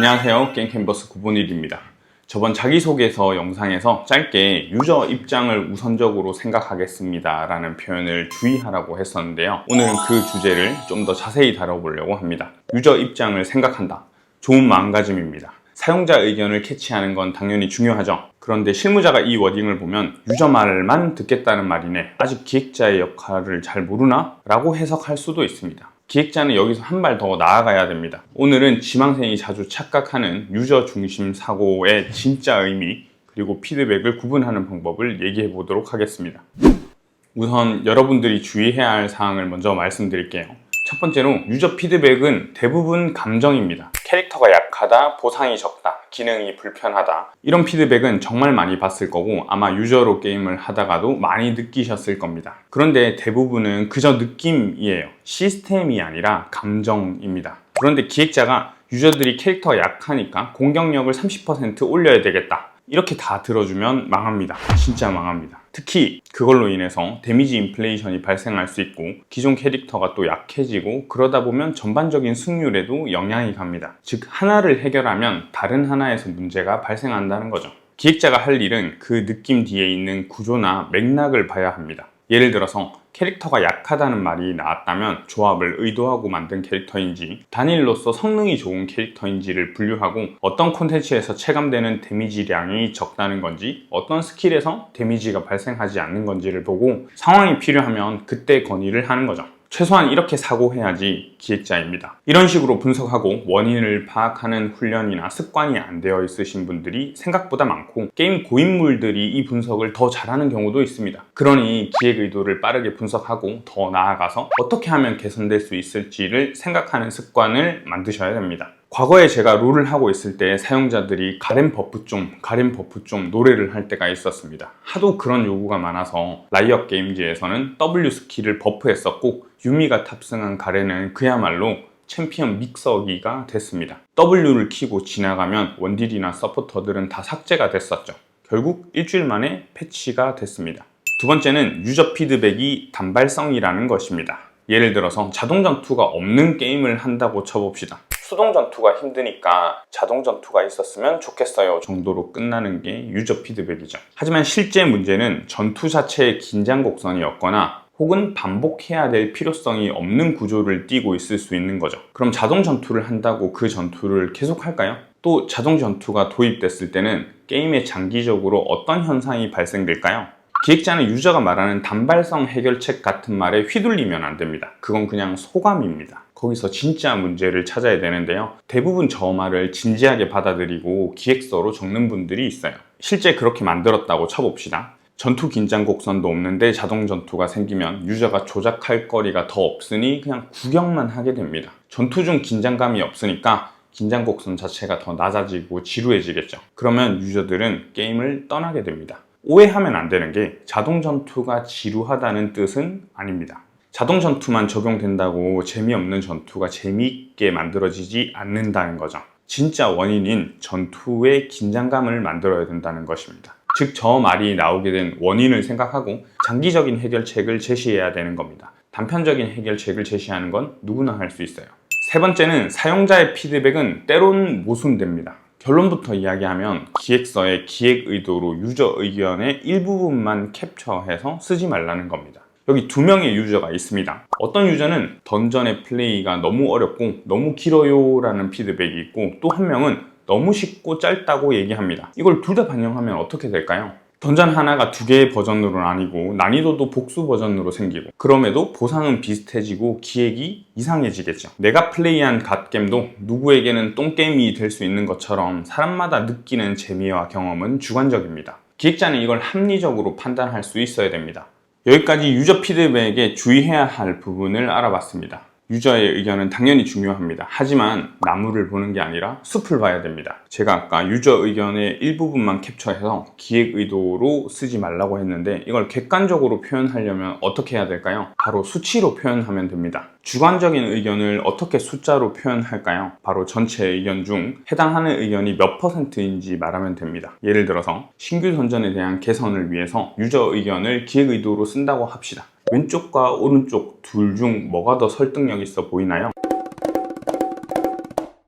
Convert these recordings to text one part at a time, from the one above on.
안녕하세요, 게임캔버스 9분일입니다. 저번 자기소개서 영상에서 짧게 유저 입장을 우선적으로 생각하겠습니다 라는 표현을 주의하라고 했었는데요, 오늘은 그 주제를 좀 더 자세히 다뤄보려고 합니다. 유저 입장을 생각한다, 좋은 마음가짐입니다. 사용자 의견을 캐치하는 건 당연히 중요하죠. 그런데 실무자가 이 워딩을 보면 유저 말만 듣겠다는 말이네, 아직 기획자의 역할을 잘 모르나? 라고 해석할 수도 있습니다. 기획자는 여기서 한 발 더 나아가야 됩니다. 오늘은 지망생이 자주 착각하는 유저 중심 사고의 진짜 의미, 그리고 피드백을 구분하는 방법을 얘기해 보도록 하겠습니다. 우선 여러분들이 주의해야 할 사항을 먼저 말씀드릴게요. 첫 번째로, 유저 피드백은 대부분 감정입니다. 캐릭터가 약하다, 보상이 적다, 기능이 불편하다, 이런 피드백은 정말 많이 봤을 거고 아마 유저로 게임을 하다가도 많이 느끼셨을 겁니다. 그런데 대부분은 그저 느낌이에요. 시스템이 아니라 감정입니다. 그런데 기획자가 유저들이 캐릭터가 약하니까 공격력을 30% 올려야 되겠다, 이렇게 다 들어주면 망합니다. 진짜 망합니다. 특히 그걸로 인해서 데미지 인플레이션이 발생할 수 있고 기존 캐릭터가 또 약해지고, 그러다 보면 전반적인 승률에도 영향이 갑니다. 즉, 하나를 해결하면 다른 하나에서 문제가 발생한다는 거죠. 기획자가 할 일은 그 느낌 뒤에 있는 구조나 맥락을 봐야 합니다. 예를 들어서 캐릭터가 약하다는 말이 나왔다면 조합을 의도하고 만든 캐릭터인지, 단일로서 성능이 좋은 캐릭터인지를 분류하고, 어떤 콘텐츠에서 체감되는 데미지량이 적다는 건지, 어떤 스킬에서 데미지가 발생하지 않는 건지를 보고 상황이 필요하면 그때 건의를 하는 거죠. 최소한 이렇게 사고해야지 기획자입니다. 이런 식으로 분석하고 원인을 파악하는 훈련이나 습관이 안 되어 있으신 분들이 생각보다 많고, 게임 고인물들이 이 분석을 더 잘하는 경우도 있습니다. 그러니 기획 의도를 빠르게 분석하고 더 나아가서 어떻게 하면 개선될 수 있을지를 생각하는 습관을 만드셔야 됩니다. 과거에 제가 롤을 하고 있을 때 사용자들이 가렘 버프 좀 노래를 할 때가 있었습니다. 하도 그런 요구가 많아서 라이엇 게임즈에서는 W 스킬을 버프했었고, 유미가 탑승한 가렌은 그야말로 챔피언 믹서기가 됐습니다. W를 키고 지나가면 원딜이나 서포터들은 다 삭제가 됐었죠. 결국 일주일 만에 패치가 됐습니다. 두 번째는 유저 피드백이 단발성이라는 것입니다. 예를 들어서 자동 전투가 없는 게임을 한다고 쳐봅시다. 수동 전투가 힘드니까 자동 전투가 있었으면 좋겠어요 정도로 끝나는 게 유저 피드백이죠. 하지만 실제 문제는 전투 자체의 긴장 곡선이 없거나 혹은 반복해야 될 필요성이 없는 구조를 띠고 있을 수 있는 거죠. 그럼 자동 전투를 한다고 그 전투를 계속 할까요? 또 자동 전투가 도입됐을 때는 게임에 장기적으로 어떤 현상이 발생될까요? 기획자는 유저가 말하는 단발성 해결책 같은 말에 휘둘리면 안 됩니다. 그건 그냥 소감입니다. 거기서 진짜 문제를 찾아야 되는데요, 대부분 저 말을 진지하게 받아들이고 기획서로 적는 분들이 있어요. 실제 그렇게 만들었다고 쳐봅시다. 전투 긴장 곡선도 없는데 자동 전투가 생기면 유저가 조작할 거리가 더 없으니 그냥 구경만 하게 됩니다. 전투 중 긴장감이 없으니까 긴장 곡선 자체가 더 낮아지고 지루해지겠죠. 그러면 유저들은 게임을 떠나게 됩니다. 오해하면 안 되는 게, 자동 전투가 지루하다는 뜻은 아닙니다. 자동 전투만 적용된다고 재미없는 전투가 재미있게 만들어지지 않는다는 거죠. 진짜 원인인 전투의 긴장감을 만들어야 된다는 것입니다. 즉, 저 말이 나오게 된 원인을 생각하고 장기적인 해결책을 제시해야 되는 겁니다. 단편적인 해결책을 제시하는 건 누구나 할 수 있어요. 세 번째는, 사용자의 피드백은 때론 모순됩니다. 결론부터 이야기하면 기획서의 기획 의도로 유저 의견의 일부분만 캡처해서 쓰지 말라는 겁니다. 여기 두 명의 유저가 있습니다. 어떤 유저는 던전의 플레이가 너무 어렵고 너무 길어요 라는 피드백이 있고, 또 한 명은 너무 쉽고 짧다고 얘기합니다. 이걸 둘 다 반영하면 어떻게 될까요? 던전 하나가 두 개의 버전으로 나뉘고 난이도도 복수 버전으로 생기고, 그럼에도 보상은 비슷해지고 기획이 이상해지겠죠. 내가 플레이한 갓겜도 누구에게는 똥게임이 될 수 있는 것처럼 사람마다 느끼는 재미와 경험은 주관적입니다. 기획자는 이걸 합리적으로 판단할 수 있어야 됩니다. 여기까지 유저 피드백에 주의해야 할 부분을 알아봤습니다. 유저의 의견은 당연히 중요합니다. 하지만 나무를 보는 게 아니라 숲을 봐야 됩니다. 제가 아까 유저 의견의 일부분만 캡처해서 기획 의도로 쓰지 말라고 했는데, 이걸 객관적으로 표현하려면 어떻게 해야 될까요? 바로 수치로 표현하면 됩니다. 주관적인 의견을 어떻게 숫자로 표현할까요? 바로 전체 의견 중 해당하는 의견이 몇 %인지 말하면 됩니다. 예를 들어서 신규 던전에 대한 개선을 위해서 유저 의견을 기획 의도로 쓴다고 합시다. 왼쪽과 오른쪽 둘 중 뭐가 더 설득력 있어 보이나요?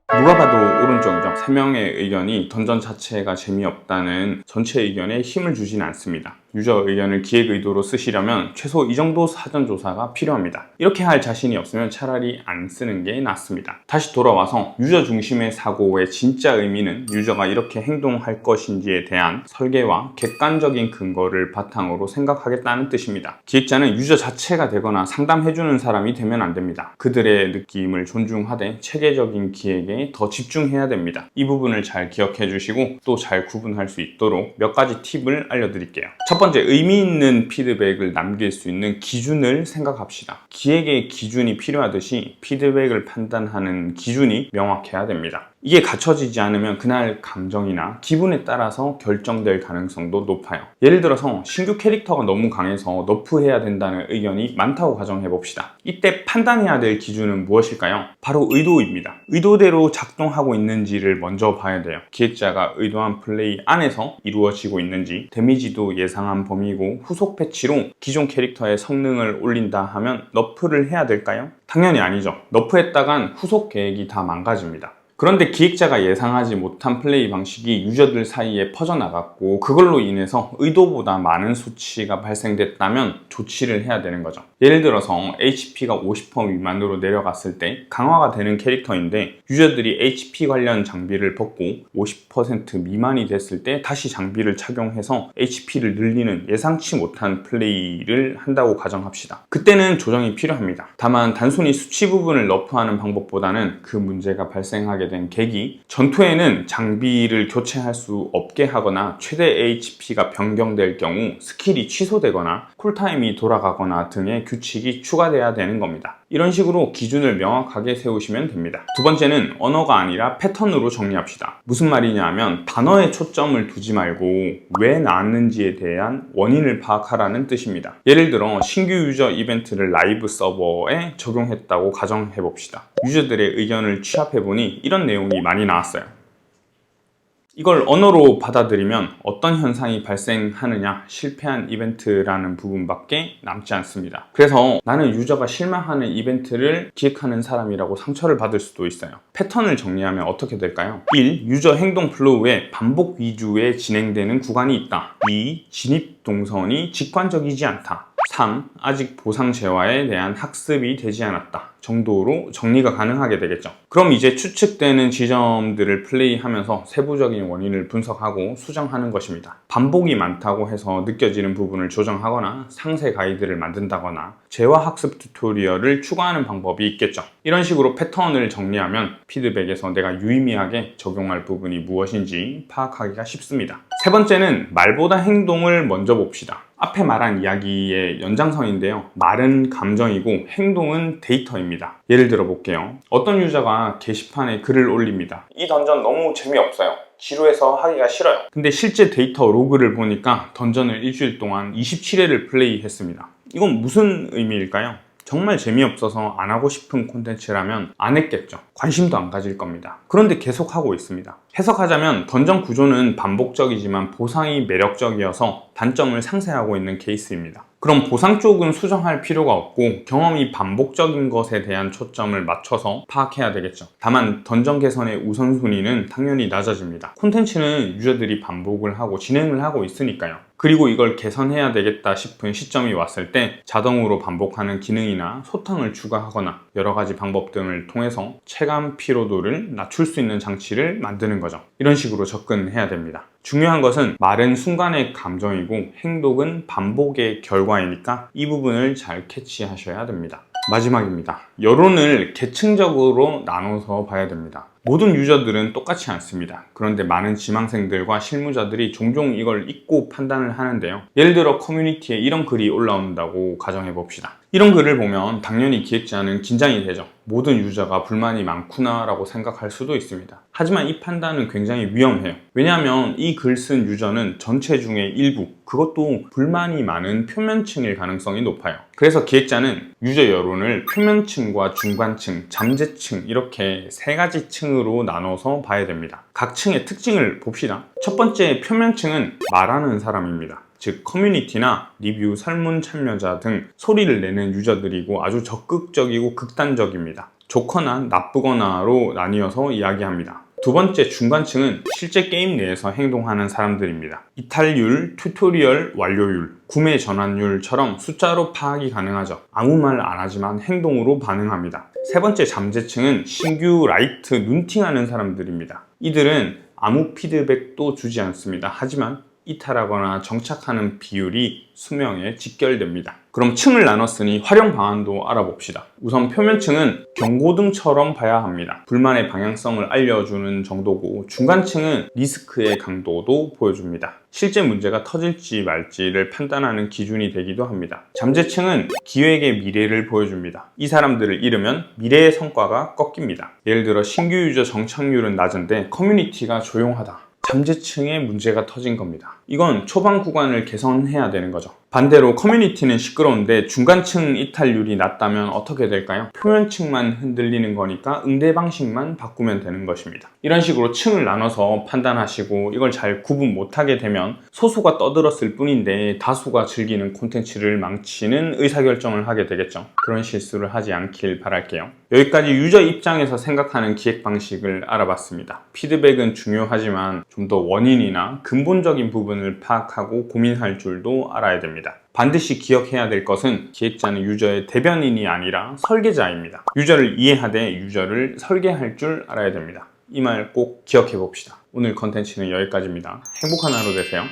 누가 봐도 오른쪽이죠. 3명의 의견이 던전 자체가 재미없다는 전체 의견에 힘을 주진 않습니다. 유저 의견을 기획 의도로 쓰시려면 최소 이 정도 사전 조사가 필요합니다. 이렇게 할 자신이 없으면 차라리 안 쓰는 게 낫습니다. 다시 돌아와서 유저 중심의 사고의 진짜 의미는 유저가 이렇게 행동할 것인지에 대한 설계와 객관적인 근거를 바탕으로 생각하겠다는 뜻입니다. 기획자는 유저 자체가 되거나 상담해주는 사람이 되면 안 됩니다. 그들의 느낌을 존중하되 체계적인 기획에 더 집중해야 됩니다. 이 부분을 잘 기억해 주시고 또 잘 구분할 수 있도록 몇 가지 팁을 알려드릴게요. 첫 번째, 의미 있는 피드백을 남길 수 있는 기준을 생각합시다. 기획의 기준이 필요하듯이 피드백을 판단하는 기준이 명확해야 됩니다. 이게 갖춰지지 않으면 그날 감정이나 기분에 따라서 결정될 가능성도 높아요. 예를 들어서 신규 캐릭터가 너무 강해서 너프해야 된다는 의견이 많다고 가정해봅시다. 이때 판단해야 될 기준은 무엇일까요? 바로 의도입니다. 의도대로 작동하고 있는지를 먼저 봐야 돼요. 기획자가 의도한 플레이 안에서 이루어지고 있는지, 데미지도 예상한 범위고 후속 패치로 기존 캐릭터의 성능을 올린다 하면 너프를 해야 될까요? 당연히 아니죠. 너프했다간 후속 계획이 다 망가집니다. 그런데 기획자가 예상하지 못한 플레이 방식이 유저들 사이에 퍼져나갔고 그걸로 인해서 의도보다 많은 수치가 발생됐다면 조치를 해야 되는 거죠. 예를 들어서 HP가 50% 미만으로 내려갔을 때 강화가 되는 캐릭터인데 유저들이 HP 관련 장비를 벗고 50% 미만이 됐을 때 다시 장비를 착용해서 HP를 늘리는 예상치 못한 플레이를 한다고 가정합시다. 그때는 조정이 필요합니다. 다만 단순히 수치 부분을 너프하는 방법보다는 그 문제가 발생하게 된 계기, 전투에는 장비를 교체할 수 없게 하거나 최대 HP가 변경될 경우 스킬이 취소되거나 쿨타임이 돌아가거나 등의 규칙이 추가돼야 되는 겁니다. 이런 식으로 기준을 명확하게 세우시면 됩니다. 두 번째는 언어가 아니라 패턴으로 정리합시다. 무슨 말이냐 하면 단어에 초점을 두지 말고 왜 나왔는지에 대한 원인을 파악하라는 뜻입니다. 예를 들어 신규 유저 이벤트를 라이브 서버에 적용했다고 가정해봅시다. 유저들의 의견을 취합해보니 이런 내용이 많이 나왔어요. 이걸 언어로 받아들이면 어떤 현상이 발생하느냐, 실패한 이벤트라는 부분밖에 남지 않습니다. 그래서 나는 유저가 실망하는 이벤트를 기획하는 사람이라고 상처를 받을 수도 있어요. 패턴을 정리하면 어떻게 될까요? 1. 유저 행동 플로우에 반복 위주에 진행되는 구간이 있다. 2. 진입 동선이 직관적이지 않다. 3. 아직 보상 재화에 대한 학습이 되지 않았다 정도로 정리가 가능하게 되겠죠. 그럼 이제 추측되는 지점들을 플레이하면서 세부적인 원인을 분석하고 수정하는 것입니다. 반복이 많다고 해서 느껴지는 부분을 조정하거나 상세 가이드를 만든다거나 재화 학습 튜토리얼을 추가하는 방법이 있겠죠. 이런 식으로 패턴을 정리하면 피드백에서 내가 유의미하게 적용할 부분이 무엇인지 파악하기가 쉽습니다. 세 번째는 말보다 행동을 먼저 봅시다. 앞에 말한 이야기의 연장선인데요. 말은 감정이고 행동은 데이터입니다. 예를 들어 볼게요. 어떤 유저가 게시판에 글을 올립니다. 이 던전 너무 재미없어요. 지루해서 하기가 싫어요. 근데 실제 데이터 로그를 보니까 던전을 일주일 동안 27회를 플레이했습니다. 이건 무슨 의미일까요? 정말 재미없어서 안 하고 싶은 콘텐츠라면 안 했겠죠. 관심도 안 가질 겁니다. 그런데 계속 하고 있습니다. 해석하자면 던전 구조는 반복적이지만 보상이 매력적이어서 단점을 상쇄하고 있는 케이스입니다. 그럼 보상 쪽은 수정할 필요가 없고 경험이 반복적인 것에 대한 초점을 맞춰서 파악해야 되겠죠. 다만 던전 개선의 우선순위는 당연히 낮아집니다. 콘텐츠는 유저들이 반복을 하고 진행을 하고 있으니까요. 그리고 이걸 개선해야 되겠다 싶은 시점이 왔을 때 자동으로 반복하는 기능이나 소탕을 추가하거나 여러 가지 방법 등을 통해서 체감 피로도를 낮출 수 있는 장치를 만드는 거죠. 이런 식으로 접근해야 됩니다. 중요한 것은 말은 순간의 감정이고 행동은 반복의 결과이니까 이 부분을 잘 캐치하셔야 됩니다. 마지막입니다. 여론을 계층적으로 나눠서 봐야 됩니다. 모든 유저들은 똑같지 않습니다. 그런데 많은 지망생들과 실무자들이 종종 이걸 잊고 판단을 하는데요. 예를 들어 커뮤니티에 이런 글이 올라온다고 가정해 봅시다. 이런 글을 보면 당연히 기획자는 긴장이 되죠. 모든 유저가 불만이 많구나 라고 생각할 수도 있습니다. 하지만 이 판단은 굉장히 위험해요. 왜냐하면 이 글 쓴 유저는 전체 중에 일부, 그것도 불만이 많은 표면층일 가능성이 높아요. 그래서 기획자는 유저 여론을 표면층과 중간층, 잠재층 이렇게 세 가지 층으로 나눠서 봐야 됩니다. 각 층의 특징을 봅시다. 첫 번째 표면층은 말하는 사람입니다. 즉 커뮤니티나 리뷰, 설문 참여자 등 소리를 내는 유저들이고 아주 적극적이고 극단적입니다. 좋거나 나쁘거나로 나뉘어서 이야기합니다. 두 번째 중간층은 실제 게임 내에서 행동하는 사람들입니다. 이탈률, 튜토리얼 완료율, 구매 전환율처럼 숫자로 파악이 가능하죠. 아무 말 안 하지만 행동으로 반응합니다. 세 번째 잠재층은 신규 라이트 눈팅하는 사람들입니다. 이들은 아무 피드백도 주지 않습니다. 하지만 이탈하거나 정착하는 비율이 수명에 직결됩니다. 그럼 층을 나눴으니 활용 방안도 알아봅시다. 우선 표면층은 경고등처럼 봐야 합니다. 불만의 방향성을 알려주는 정도고, 중간층은 리스크의 강도도 보여줍니다. 실제 문제가 터질지 말지를 판단하는 기준이 되기도 합니다. 잠재층은 기획의 미래를 보여줍니다. 이 사람들을 잃으면 미래의 성과가 꺾입니다. 예를 들어 신규 유저 정착률은 낮은데 커뮤니티가 조용하다. 잠재층에 문제가 터진 겁니다. 이건 초반 구간을 개선해야 되는 거죠. 반대로 커뮤니티는 시끄러운데 중간층 이탈률이 낮다면 어떻게 될까요? 표면층만 흔들리는 거니까 응대 방식만 바꾸면 되는 것입니다. 이런 식으로 층을 나눠서 판단하시고 이걸 잘 구분 못하게 되면 소수가 떠들었을 뿐인데 다수가 즐기는 콘텐츠를 망치는 의사결정을 하게 되겠죠. 그런 실수를 하지 않길 바랄게요. 여기까지 유저 입장에서 생각하는 기획 방식을 알아봤습니다. 피드백은 중요하지만 좀 더 원인이나 근본적인 부분을 파악하고 고민할 줄도 알아야 됩니다. 반드시 기억해야 될 것은 기획자는 유저의 대변인이 아니라 설계자입니다. 유저를 이해하되 유저를 설계할 줄 알아야 됩니다. 이 말 꼭 기억해 봅시다. 오늘 컨텐츠는 여기까지입니다. 행복한 하루 되세요.